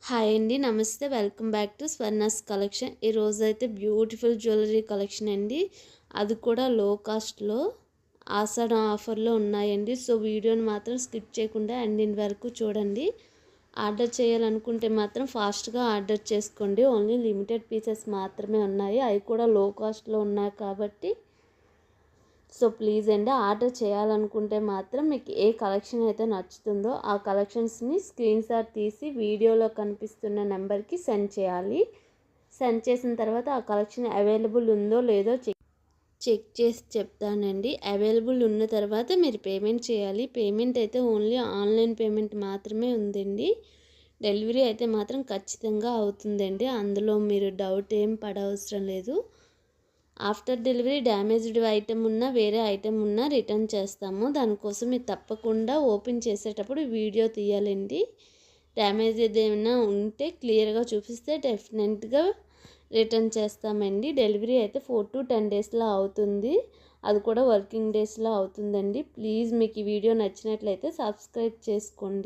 Hi అండి, నమస్తే. Welcome back to Swarna's collection. ఈరోజు అయితే బ్యూటిఫుల్ జ్యువెలరీ కలెక్షన్ అండి, అది కూడా లో కాస్ట్లో ఆషాఢం ఆఫర్లో ఉన్నాయండి. సో వీడియోని మాత్రం స్కిప్ చేయకుండా ఎండింగ్ వరకు చూడండి. ఆర్డర్ చేయాలనుకుంటే మాత్రం ఫాస్ట్గా ఆర్డర్ చేసుకోండి. ఓన్లీ లిమిటెడ్ పీసెస్ మాత్రమే ఉన్నాయి, అవి కూడా లో కాస్ట్లో ఉన్నాయి కాబట్టి సో ప్లీజ్ అండి, ఆర్డర్ చేయాలనుకుంటే మాత్రం మీకు ఏ కలెక్షన్ అయితే నచ్చుతుందో ఆ కలెక్షన్స్ని స్క్రీన్ షాట్ తీసి వీడియోలో కనిపిస్తున్న నెంబర్కి సెండ్ చేయాలి. సెండ్ చేసిన తర్వాత ఆ కలెక్షన్ అవైలబుల్ ఉందో లేదో చెక్ చేసి చెప్తానండి. అవైలబుల్ ఉన్న తర్వాత మీరు పేమెంట్ చేయాలి. పేమెంట్ అయితే ఓన్లీ ఆన్లైన్ పేమెంట్ మాత్రమే ఉందండి. డెలివరీ అయితే మాత్రం ఖచ్చితంగా అవుతుందండి, అందులో మీరు డౌట్ ఏం పడవసరం లేదు. ఆఫ్టర్ డెలివరీ డ్యామేజ్డ్ ఐటెం ఉన్నా వేరే ఐటెం ఉన్నా రిటర్న్ చేస్తాము. దానికోసం మీరు తప్పకుండా ఓపెన్ చేసేటప్పుడు వీడియో తీయాలండి. డ్యామేజ్ ఏదైనా ఉంటే క్లియర్గా చూపిస్తే డెఫినెట్గా రిటర్న్ చేస్తామండి. డెలివరీ అయితే 4 to 10 డేస్లో అవుతుంది, అది కూడా వర్కింగ్ డేస్లో అవుతుందండి. ప్లీజ్ మీకు ఈ వీడియో నచ్చినట్లయితే సబ్స్క్రైబ్ చేసుకోండి.